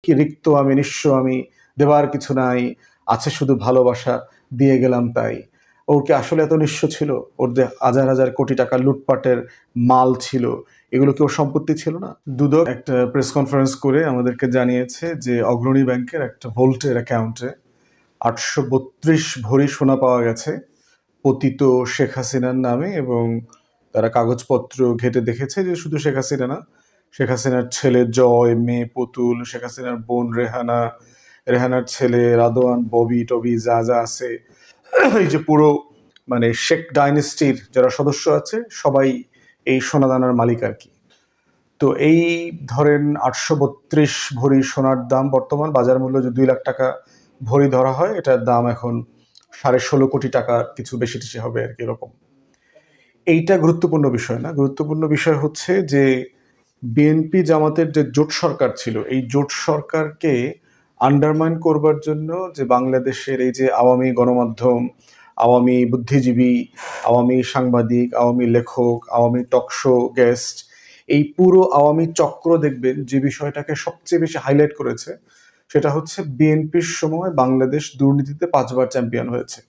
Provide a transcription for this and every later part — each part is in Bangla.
কি রিক্ত আমি, নিঃস্ব আমি, দেবার কিছু নাই, আছে শুধু ভালোবাসা, দিয়ে গেলাম তাই। ওর কি আসলে এত নিঃস্ব ছিল? ওর যে হাজার হাজার কোটি টাকা লুটপাটের মাল ছিল, এগুলো কি ওর সম্পত্তি ছিল না? দুদক একটা প্রেস কনফারেন্স করে আমাদেরকে জানিয়েছে যে অগ্রণী ব্যাংকের একটা ভোল্টের অ্যাকাউন্টে ৮৩২ ভরি সোনা পাওয়া গেছে পতিত শেখ হাসিনার নামে, এবং তারা কাগজপত্র ঘেঁটে দেখেছে যে শুধু শেখ হাসিনা না, শেখ হাসিনার ছেলে জয়, মেয়ে পুতুল, শেখ হাসিনার বোন রেহানা, রেহানার ছেলে রাদোয়ান, ববি টবি যা যা আছে, এই যে পুরো মানে শেখ ডাইনেস্টির যারা সদস্য আছে সবাই এই সোনাদানার মালিক আর কি। তো এই ধরেন ৮৩২ ভরি সোনার দাম বর্তমান বাজার মূল্য যে ২ লাখ টাকা ভরি ধরা হয়, এটার দাম এখন ১৬.৫ কোটি টাকা, কিছু বেশি টেশি হবে আর কি এরকম। এইটা গুরুত্বপূর্ণ বিষয় না, গুরুত্বপূর্ণ বিষয় হচ্ছে যে বিএনপি জামাতের যে জোট সরকার ছিল, এই জোট সরকারকে আন্ডারমাইন করবার জন্য যে বাংলাদেশের এই যে আওয়ামী গণমাধ্যম, আওয়ামী বুদ্ধিজীবী, আওয়ামী সাংবাদিক, আওয়ামী লেখক, আওয়ামী টকশো গেস্ট, এই পুরো আওয়ামী চক্র দেখবেন যে বিষয়টাকে সবচেয়ে বেশি হাইলাইট করেছে, সেটা হচ্ছে বিএনপির সময় বাংলাদেশ দুর্নীতিতে ৫বার চ্যাম্পিয়ন হয়েছে।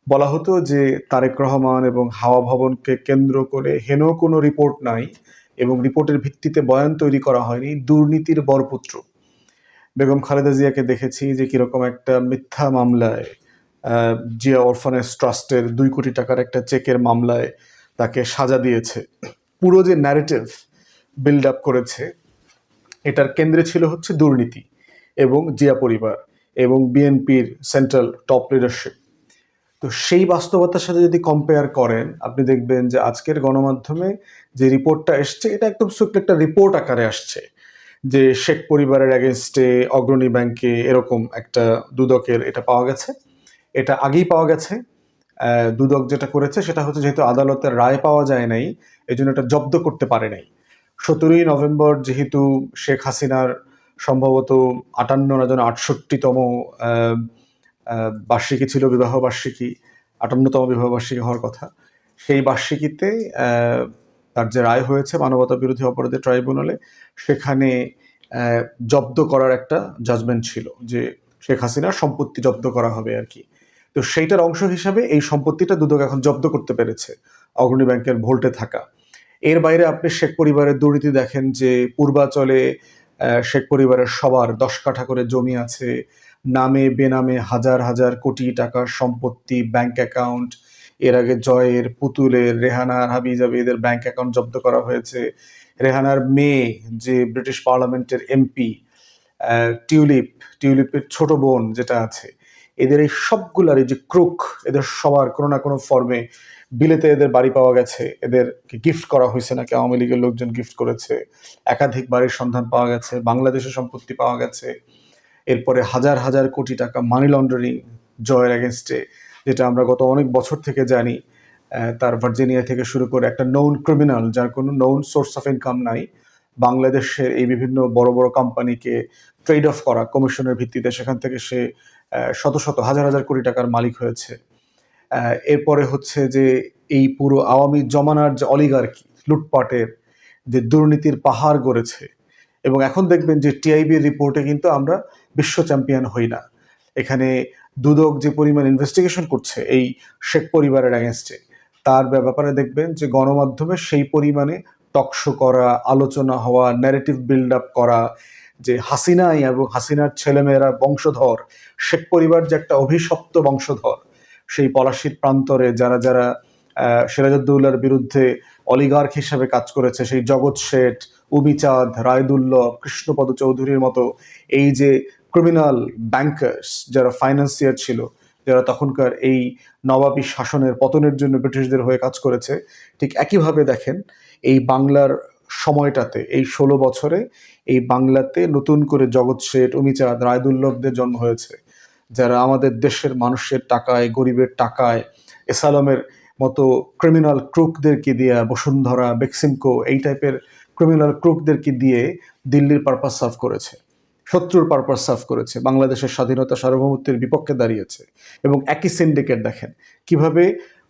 বলা হতো যে তারেক রহমান এবং হাওয়া ভবনকে কেন্দ্র করে হেন কোনো রিপোর্ট নাই এবং রিপোর্টের ভিত্তিতে বয়ান তৈরি করা হয়নি, দুর্নীতির বরপুত্র। বেগম খালেদা জিয়াকে দেখেছি যে কিরকম একটা মিথ্যা মামলায়, জিয়া অরফানেজ ট্রাস্টের ২ কোটি টাকার একটা চেকের মামলায় তাকে সাজা দিয়েছে। পুরো যে ন্যারেটিভ বিল্ড আপ করেছে, এটার কেন্দ্রে ছিল হচ্ছে দুর্নীতি এবং জিয়া পরিবার এবং বিএনপির সেন্ট্রাল টপ লিডারশিপ। তো সেই বাস্তবতার সাথে যদি কম্পেয়ার করেন, আপনি দেখবেন যে আজকের গণমাধ্যমে যে রিপোর্টটা এসছে, এটা একদম ছোট্ট একটা রিপোর্ট আকারে আসছে যে শেখ পরিবারের এগেনস্টে অগ্রণী ব্যাংকে এরকম একটা দুদকের এটা পাওয়া গেছে। এটা আগেই পাওয়া গেছে। দুদক যেটা করেছে সেটা হচ্ছে, যেহেতু আদালতের রায় পাওয়া যায় নাই, এই জন্য এটা জব্দ করতে পারে নাই। ১৭ই নভেম্বর যেহেতু শেখ হাসিনার সম্ভবত ৫৮ না যেন ৬৮তম বার্ষিকী ছিল, বিবাহ বার্ষিকী, ৫৮তম বিবাহ বার্ষিকী হওয়ার কথা, সেই বার্ষিকীতে তার যে রায় হয়েছে মানবতা বিরোধী অপরাধের ট্রাইব্যুনালে, সেখানে জব্দ করার একটা জাজমেন্ট ছিল যে শেখ হাসিনার সম্পত্তি জব্দ করা হবে আর কি। তো সেইটার অংশ হিসাবে এই সম্পত্তিটা দুদক এখন জব্দ করতে পেরেছে, অগ্রণী ব্যাংকের ভোল্টে থাকা। এর বাইরে আপনি শেখ পরিবারের দুর্নীতি দেখেন যে পূর্বাচলে শেখ পরিবারের সবার ১০ কাঠা করে জমি আছে, নামে বেনামে হাজার হাজার কোটি টাকার সম্পত্তি, ব্যাংক অ্যাকাউন্ট। এর আগে জয়ের, পুতুলের, রেহানার, হাবিজাবিদের ব্যাংক অ্যাকাউন্ট জব্দ করা হয়েছে। রেহানার মেয়ে যে ব্রিটিশ পার্লামেন্টের এমপি, টিউলিপের ছোট বোন যেটা আছে, এদের এই সবগুলার এই যে ক্রুক, এদের সবার কোনো না কোনো ফর্মে বিলেতে এদের বাড়ি পাওয়া গেছে, এদেরকে গিফট করা হয়েছে, নাকি আওয়ামী লীগের লোকজন গিফট করেছে, একাধিক বাড়ির সন্ধান পাওয়া গেছে, বাংলাদেশের সম্পত্তি পাওয়া গেছে। এরপরে হাজার হাজার কোটি টাকা মানি লন্ডারিং জয়ের এগেনস্টে, যেটা আমরা গত অনেক বছর থেকে জানি। তার ভার্জিনিয়া থেকে শুরু করে একটা নৌন ক্রিমিনাল, যার কোনো নৌন সোর্স অফ ইনকাম নাই, বাংলাদেশের এই বিভিন্ন বড় বড় কোম্পানিকে ট্রেড অফ করা কমিশনের ভিত্তিতে, সেখান থেকে সে শত শত হাজার হাজার কোটি টাকার মালিক হয়েছে। এরপরে হচ্ছে যে এই পুরো আওয়ামী জমানার যে অলিগার্কি, লুটপাটের যে দুর্নীতির পাহাড় গড়েছে। এবং এখন দেখবেন যে টিআইবির রিপোর্টে কিন্তু আমরা বিশ্ব চ্যাম্পিয়ন হই না। এখানে দুদক যে পরিমাণ ইনভেস্টিগেশন করছে এই শেখ পরিবারের অ্যাগেনস্টে, তার ব্যাপারে দেখবেন যে গণমাধ্যমে সেই পরিমাণে টকশো করা, আলোচনা হওয়া, ন্যারেটিভ বিল্ড আপ করা, যে হাসিনাই এবং হাসিনার ছেলেমেয়েরা বংশধর, শেখ পরিবার যে একটা অভিশপ্ত বংশধর, সেই পলাশির প্রান্তরে যারা যারা সিরাজউদ্দৌলার বিরুদ্ধে অলিগার্ক হিসেবে কাজ করেছে, সেই জগৎ শেঠ, উমিচাঁদ, রায়দুল্লভ, কৃষ্ণপদ চৌধুরীর মতো এই যে ক্রিমিনাল ব্যাংকার্স, যারা ফাইন্যান্সিয়ার ছিল, যারা তখনকার এই নবাবী শাসনের পতনের জন্য ব্রিটিশদের হয়ে কাজ করেছে, ঠিক একইভাবে দেখেন এই বাংলার সময়টাতে, এই ১৬ বছরে এই বাংলাতে নতুন করে জগৎ শেঠ, অমিচাঁদ, রায়দুল্লভদের জন্ম হয়েছে, যারা আমাদের দেশের মানুষের টাকায়, গরিবের টাকায় এসালমের মতো ক্রিমিনাল ক্রুকদেরকে দিয়ে, বসুন্ধরা, বেক্সিমকো, এই টাইপের ক্রিমিনাল ক্রুকদেরকে দিয়ে দিল্লির পারপাস সার্ভ করেছে, শত্রুর পারপাস সার্ভ করেছে, বাংলাদেশের স্বাধীনতা সার্বভৌমত্বের বিপক্ষে দাঁড়িয়েছে। এবং একই সিন্ডিকেট দেখেন কিভাবে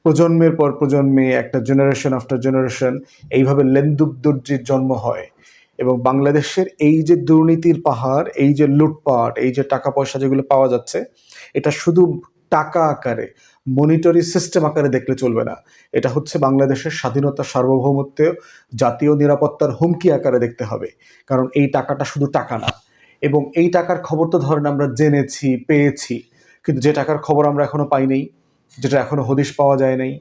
প্রজন্মের পর প্রজন্মে, একটা জেনারেশন আফটার জেনারেশন এইভাবে লেন্দুব দর্জির জন্ম হয়। এবং বাংলাদেশের এই যে দুর্নীতির পাহাড়, এই যে লুটপাট, এই যে টাকা পয়সা যেগুলো পাওয়া যাচ্ছে, এটা শুধু টাকা আকারে, মনিটরি সিস্টেম আকারে দেখলে চলবে না। এটা হচ্ছে বাংলাদেশের স্বাধীনতা, সার্বভৌমত্ব, জাতীয় নিরাপত্তার হুমকি আকারে দেখতে হবে। কারণ এই টাকাটা শুধু টাকা না, এবং এই টাকার খবর তো ধরেন আমরা জেনেছি, পেয়েছি, কিন্তু যে টাকার খবর আমরা এখনো পাই নাই, যেটা এখনো হদিশ পাওয়া যায় নাই।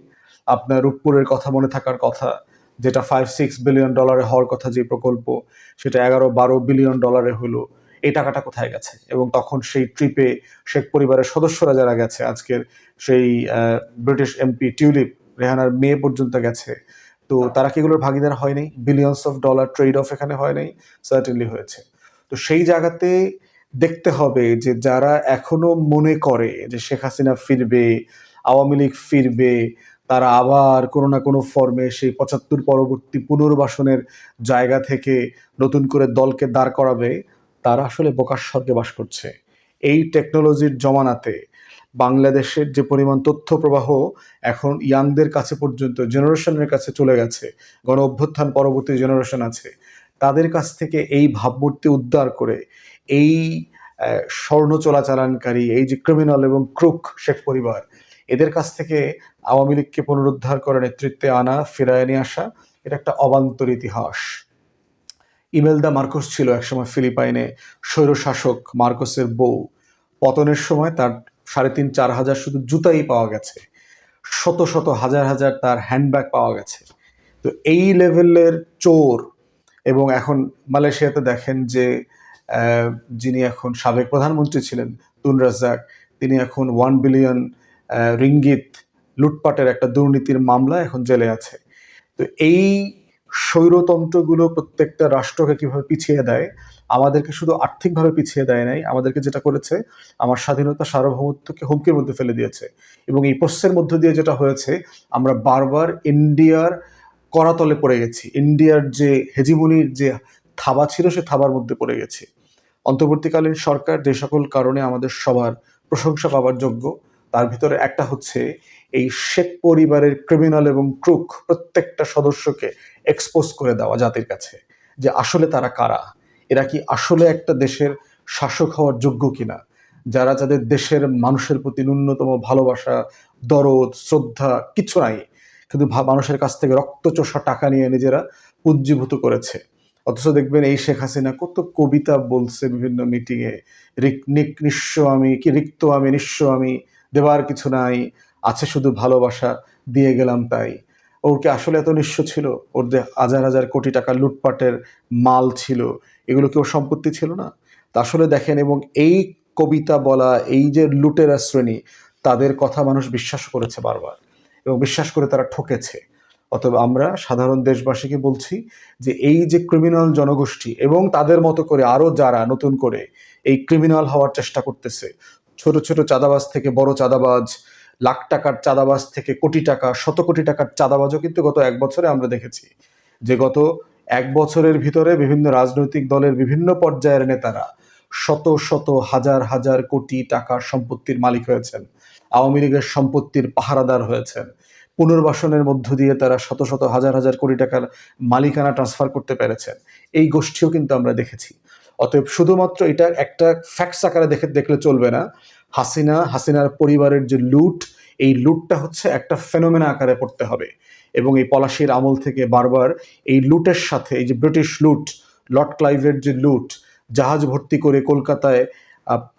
আপনার রূপপুরের কথা মনে থাকার কথা, যেটা $5-6 বিলিয়ন হওয়ার কথা, যে প্রকল্প, সেটা $11-12 বিলিয়ন হলো। এই টাকাটা কোথায় গেছে? এবং তখন সেই ট্রিপে শেখ পরিবারের সদস্যরা যারা গেছে, আজকের সেই ব্রিটিশ এমপি টিউলিপ, রেহানার মেয়ে পর্যন্ত গেছে, তো তারা কি এগুলোর ভাগিদার হয় নাই? $বিলিয়নস ট্রেড অফ এখানে হয় নাই? সার্টেনলি হয়েছে। তো সেই জায়গাতে দেখতে হবে যে যারা এখনো মনে করে যে শেখ হাসিনা ফিরবে, আওয়ামী লীগ ফিরবে, তারা আবার কোনো না কোনো ফর্মে সেই ৭৫ পরবর্তী পুনর্বাসনের জায়গা থেকে নতুন করে দলকে দাঁড় করাবে, তারা আসলে বোকার স্বর্গে বাস করছে। এই টেকনোলজির জমানাতে বাংলাদেশের যে পরিমাণ তথ্য প্রবাহ এখন ইয়াংদের কাছে পর্যন্ত, জেনারেশনের কাছে চলে গেছে, গণ অভ্যুত্থান পরবর্তী জেনারেশন আছে, তাদের কাছ থেকে এই ভাবমূর্তি উদ্ধার করে এই স্বর্ণ চোরাচালানকারী, এই যে ক্রিমিনাল এবং ক্রুক শেখ পরিবার, এদের কাছ থেকে আওয়ামী লীগকে পুনরুদ্ধার করে নেতৃত্বে আনা, ফিরায় নিয়ে আসা, এটা একটা অবান্তর ইতিহাস। ইমেলদা মার্কোস ছিল একসময় ফিলিপাইনে স্বৈরশাসক মার্কোসের বউ। পতনের সময় তার ৩,৫০০-৪ হাজার শুধু জুতাই পাওয়া গেছে, শত শত হাজার হাজার তার হ্যান্ডব্যাগ পাওয়া গেছে। তো এই লেভেলের চোর। এবং এখন মালয়েশিয়াতে দেখেন যে যিনি এখন সাবেক প্রধানমন্ত্রী ছিলেন, তুন রাজ্জাক, তিনি এখন 1 বিলিয়ন রিঙ্গিত লুটপাটের একটা দুর্নীতির মামলা এখন জেলে আছে। তো এই স্বৈরতন্ত্রগুলো প্রত্যেকটা রাষ্ট্রকে কিভাবে পিছিয়ে দেয়, আমাদেরকে শুধু আর্থিকভাবে পিছিয়ে দেয় নাই, আমাদেরকে যেটা করেছে, আমার স্বাধীনতা, সার্বভৌমত্বকে হুমকির মধ্যে ফেলে দিয়েছে। এবং এই প্রশ্নের মধ্য দিয়ে যেটা হয়েছে, আমরা বারবার ইন্ডিয়ার করাতলে পড়ে গেছি, ইন্ডিয়ার যে হেজিমনির যে থাবা ছিল, সে থাবার মধ্যে পড়ে গেছি। অন্তর্বর্তীকালীন সরকার যে সকল কারণে আমাদের সবার প্রশংসা পাওয়ার যোগ্য, তার ভিতরে একটা হচ্ছে এই শেখ পরিবারের ক্রিমিনাল এবং ক্রুক প্রত্যেকটা সদস্যকে এক্সপোজ করে দেওয়া জাতির কাছে, যে আসলে তারা কারা, এরা কি আসলে একটা দেশের শাসক হওয়ার যোগ্য কিনা, যারা যাদের দেশের মানুষের প্রতি ন্যূনতম ভালোবাসা, দরদ, শ্রদ্ধা কিছু নাই, কিন্তু মানুষের কাছ থেকে রক্তচোষা টাকা নিয়ে নিজেরা পুঞ্জীভূত করেছে। অথচ দেখবেন এই শেখ হাসিনা কত কবিতা বলছে বিভিন্ন মিটিংয়ে, নিঃস্ব আমি, কি রিক্ত আমি, নিঃস্ব আমি, দেবার কিছু নাই, আছে শুধু ভালোবাসা, দিয়ে গেলাম তাই। ওর কি আসলে এত নিঃস্ব ছিল? ওর যে হাজার হাজার কোটি টাকা লুটপাটের মাল ছিল, এগুলো কি ওর সম্পত্তি ছিল না? তা আসলে দেখেন, এবং এই কবিতা বলা এই যে লুটেরা শ্রেণী, তাদের কথা মানুষ বিশ্বাস করেছে বারবার, এবং বিশ্বাস করে তারা ঠকেছে। অতএব আমরা সাধারণ দেশবাসীকে বলছি যে এই যে ক্রিমিনাল জনগোষ্ঠী এবং তাদের মতো করে আরো যারা নতুন করে এই ক্রিমিনাল হওয়ার চেষ্টা করতেছে, ছোট ছোট চাঁদাবাজ থেকে বড় চাঁদাবাজ, লাখ টাকার চাঁদাবাজ থেকে কোটি টাকা, শত কোটি টাকার চাঁদাবাজও কিন্তু গত 1 বছরে আমরা দেখেছি, যে গত 1 বছরের ভিতরে বিভিন্ন রাজনৈতিক দলের বিভিন্ন পর্যায়ের নেতারা শত শত হাজার হাজার কোটি টাকার সম্পত্তির মালিক হয়েছেন, আওয়ামী লীগের সম্পত্তির পাহারাদার হয়েছেন। পুনর্বাসনের মধ্য দিয়ে তারা শত শত হাজার হাজার কোটি টাকার মালিকানা ট্রান্সফার করতে পেরেছেন। এই গোষ্ঠীও কিন্তু আমরা দেখেছি। অতএব শুধুমাত্র এটা একটা ফ্যাক্টস আকারে দেখলে চলবে না। হাসিনার পরিবারের যে লুট, এই লুটটা হচ্ছে একটা ফেনোমেনা আকারে পড়তে হবে। এবং এই পলাশির আমল থেকে বারবার এই লুটের সাথে, এই যে ব্রিটিশ লুট, লর্ড ক্লাইভের যে লুট, জাহাজ ভর্তি করে কলকাতায়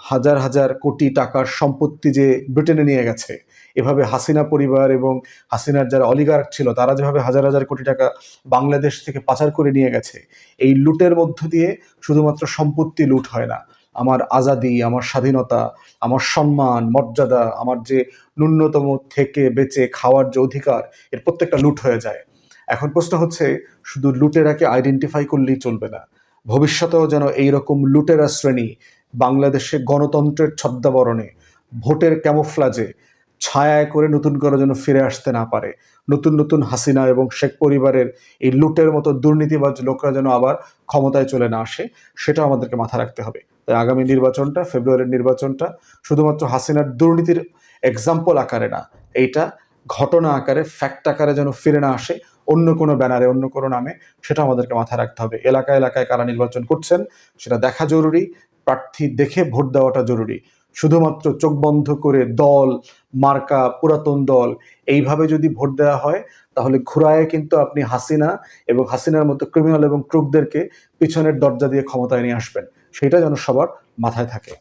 হাজার হাজার কোটি টাকার সম্পত্তি যে ব্রিটেনে নিয়ে গেছে, এভাবে হাসিনা পরিবার এবং হাসিনার যারা অলিগার্ক ছিল, তারা যেভাবে হাজার হাজার কোটি টাকা বাংলাদেশ থেকে পাচার করে নিয়ে গেছে, এই লুটের মধ্য দিয়ে শুধুমাত্র সম্পত্তি লুট হয় না, আমার আজাদি, আমার স্বাধীনতা, আমার সম্মান, মর্যাদা, আমার যে ন্যূনতম থেকে বেঁচে খাওয়ার যে অধিকার, এর প্রত্যেকটা লুট হয়ে যায়। এখন প্রশ্ন হচ্ছে, শুধু লুটেরাকে আইডেন্টিফাই করলেই চলবে না, ভবিষ্যতেও যেন এইরকম লুটেরা শ্রেণী বাংলাদেশে গণতন্ত্রের ছদ্মাবরণে, ভোটের ক্যামোফ্লাজে, ছায়ায় করে নতুন করে যেন ফিরে আসতে না পারে। নতুন নতুন হাসিনা এবং শেখ পরিবারের এই লুটের মতো দুর্নীতিবাজ লোকরা যেন আবার ক্ষমতায় চলে না আসে, সেটা আমাদেরকে মাথায় রাখতে হবে। তাই আগামী নির্বাচনটা, ফেব্রুয়ারির নির্বাচনটা শুধুমাত্র হাসিনার দুর্নীতির এক্সাম্পল আকারে না, এইটা ঘটনা আকারে, ফ্যাক্ট আকারে যেন ফিরে না আসে, অন্য কোনো ব্যানারে, অন্য কোনো নামে, সেটা আমাদেরকে মাথায় রাখতে হবে। এলাকায় এলাকায় কারা নির্বাচন করছেন সেটা দেখা জরুরি, প্রার্থী দেখে ভোট দেওয়াটা জরুরি। শুধুমাত্র চোখ বন্ধ করে দল, মার্কা, পুরাতন দল এইভাবে যদি ভোট দেওয়া হয়, তাহলে ঘুরায় কিন্তু আপনি হাসিনা এবং হাসিনার মতো ক্রিমিনাল এবং ক্রুকদেরকে পিছনের দরজা দিয়ে ক্ষমতায় নিয়ে আসবেন। সেটা যেন সবার মাথায় থাকে।